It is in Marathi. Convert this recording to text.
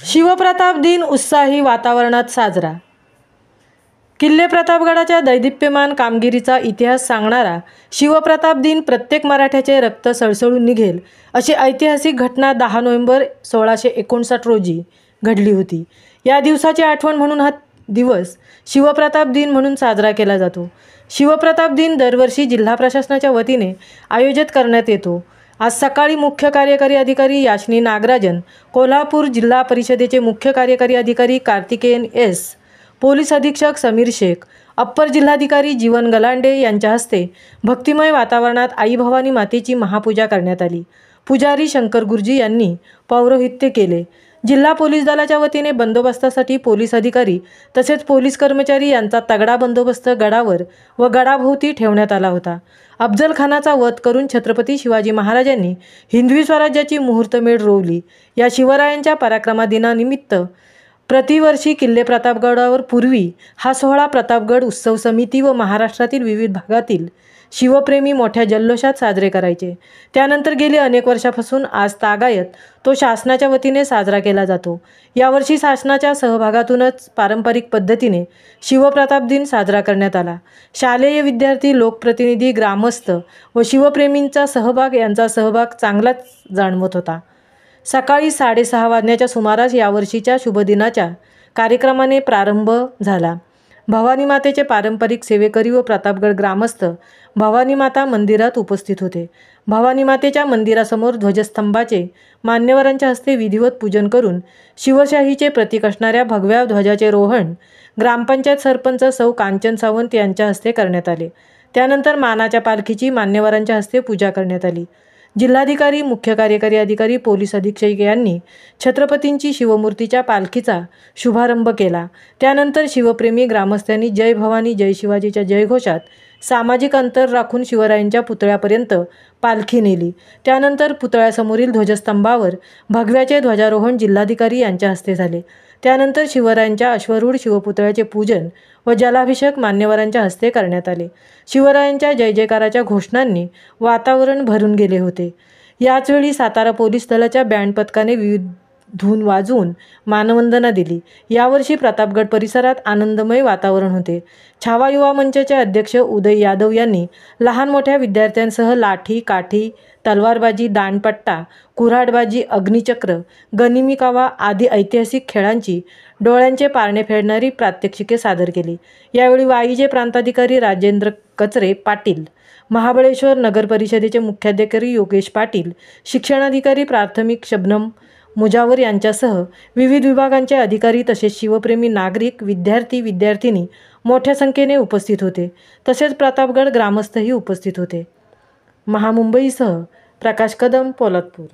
शिवप्रताप दिन उत्साही वातावरणात साजरा। किल्ले प्रतापगडाच्या दैदिप्यमान कामगिरीचा इतिहास सांगणारा शिवप्रताप दिन प्रत्येक मराठ्याचे रक्त सळसळून निघेल अशी ऐतिहासिक घटना 10 नोव्हेंबर 1659 रोजी घडली होती। या दिवसाची आठवण म्हणून हा दिवस शिवप्रताप दिन म्हणून साजरा केला जातो। शिवप्रताप दिन दरवर्षी जिल्हा प्रशासनाच्या वतीने आयोजित करण्यात येतो। आज सकाळी मुख्य कार्यकारी अधिकारी याशनी नागराजन, कोल्हापूर जिल्हा परिषदेचे मुख्य कार्यकारी अधिकारी कार्तिकेयन एस, पोलीस अधीक्षक समीर शेख, अप्पर जिल्हाधिकारी जीवन गलांडे यांच्या हस्ते भक्तिमय वातावरणात आई भवानी मातेची महापूजा करण्यात आली। पुजारी शंकर गुरुजी यांनी पौरोहित्य केले। जिल्हा पोलीस दलाच्या वतीने बंदोबस्तासाठी पोलीस अधिकारी तसेच पोलीस कर्मचारी यांचा तगडा बंदोबस्त गडावर व गडाभोवती ठेवण्यात आला होता। अफजल खानाचा वध करून छत्रपती शिवाजी महाराजांनी हिंदवी स्वराज्याची मुहूर्तमेढ रोवली। या शिवरायांच्या पराक्रमा दिनानिमित्त प्रतिवर्षी किल्ले प्रतापगडावर पूर्वी हा सोहळा प्रतापगड उत्सव समिती व महाराष्ट्रातील विविध भागातील शिवप्रेमी मोठ्या जल्लोषात साजरे करायचे। त्यानंतर गेली अनेक वर्षापासून आज तागायत तो शासनाच्या वतीने साजरा केला जातो। यावर्षी शासनाच्या सहभागातूनच पारंपरिक पद्धतीने शिवप्रताप दिन साजरा करण्यात आला। शालेय विद्यार्थी, लोकप्रतिनिधी, ग्रामस्थ व शिवप्रेमींचा सहभाग यांचा सहभाग चांगलाच जाणवत होता। सकाळी 6:30 वाजण्याच्या सुमारास यावर्षीच्या शुभदिनाच्या कार्यक्रमाने प्रारंभ झाला। भवानी मातेचे पारंपरिक सेवेकरी व प्रतापगड ग्रामस्थ भवानी माता मंदिरात उपस्थित होते। भवानी मातेच्या मंदिरासमोर ध्वजस्तंभाचे मान्यवरांच्या हस्ते विधिवत पूजन करून शिवशाहीचे प्रतीक असणाऱ्या भगव्या ध्वजाचे रोहण ग्रामपंचायत सरपंच सौ कांचन सावंत यांच्या हस्ते करण्यात आले। त्यानंतर मानाच्या पालखीची मान्यवरांच्या हस्ते पूजा करण्यात आली। जिल्हाधिकारी, मुख्य कार्यकारी अधिकारी, पोलीस अधीक्षक यांनी छत्रपतींची शिवमूर्तीच्या पालखीचा शुभारंभ केला। त्यानंतर शिवप्रेमी ग्रामस्थांनी जय भवानी जय शिवाजीच्या जयघोषात सामाजिक अंतर राखून शिवरायांच्या पुतळ्यापर्यंत पालखी नेली। त्यानंतर पुतळ्यासमोरील ध्वजस्तंभावर भगव्याचे ध्वजारोहण जिल्हाधिकारी यांच्या हस्ते झाले। त्यानंतर शिवरायांच्या अश्वरूढ शिवपुतळ्याचे पूजन व जलाभिषेक मान्यवरांच्या हस्ते करण्यात आले। शिवरायांच्या जय जयकाराच्या घोषणांनी वातावरण भरून गेले होते। याचवेळी सातारा पोलीस दलाच्या बँड पथकाने विविध धून वाजवून मानवंदना दिली। यावर्षी प्रतापगड परिसरात आनंदमय वातावरण होते। छावा युवा मंचाचे अध्यक्ष उदय यादव यांनी लहान मोठ्या विद्यार्थ्यांसह लाठी, काठी, तलवारबाजी, दांडपट्टा, कुऱ्हाडबाजी, अग्निचक्र, गनिमी कावा आदी ऐतिहासिक खेळांची डोळ्यांचे पारणे फेडणारी प्रात्यक्षिके सादर केली। यावेळी वाईचे प्रांताधिकारी राजेंद्र कचरे पाटील, महाबळेश्वर नगर परिषदेचे मुख्याधिकारी योगेश पाटील, शिक्षणाधिकारी प्राथमिक शबनम मुजावर यांच्यासह विविध विभागांचे अधिकारी तसेच शिवप्रेमी नागरिक, विद्यार्थी, विद्यार्थिनी मोठ्या संख्येने उपस्थित होते। तसेच प्रतापगड ग्रामस्थही उपस्थित होते। महामुंबईसह प्रकाश कदम, पोलादपूर।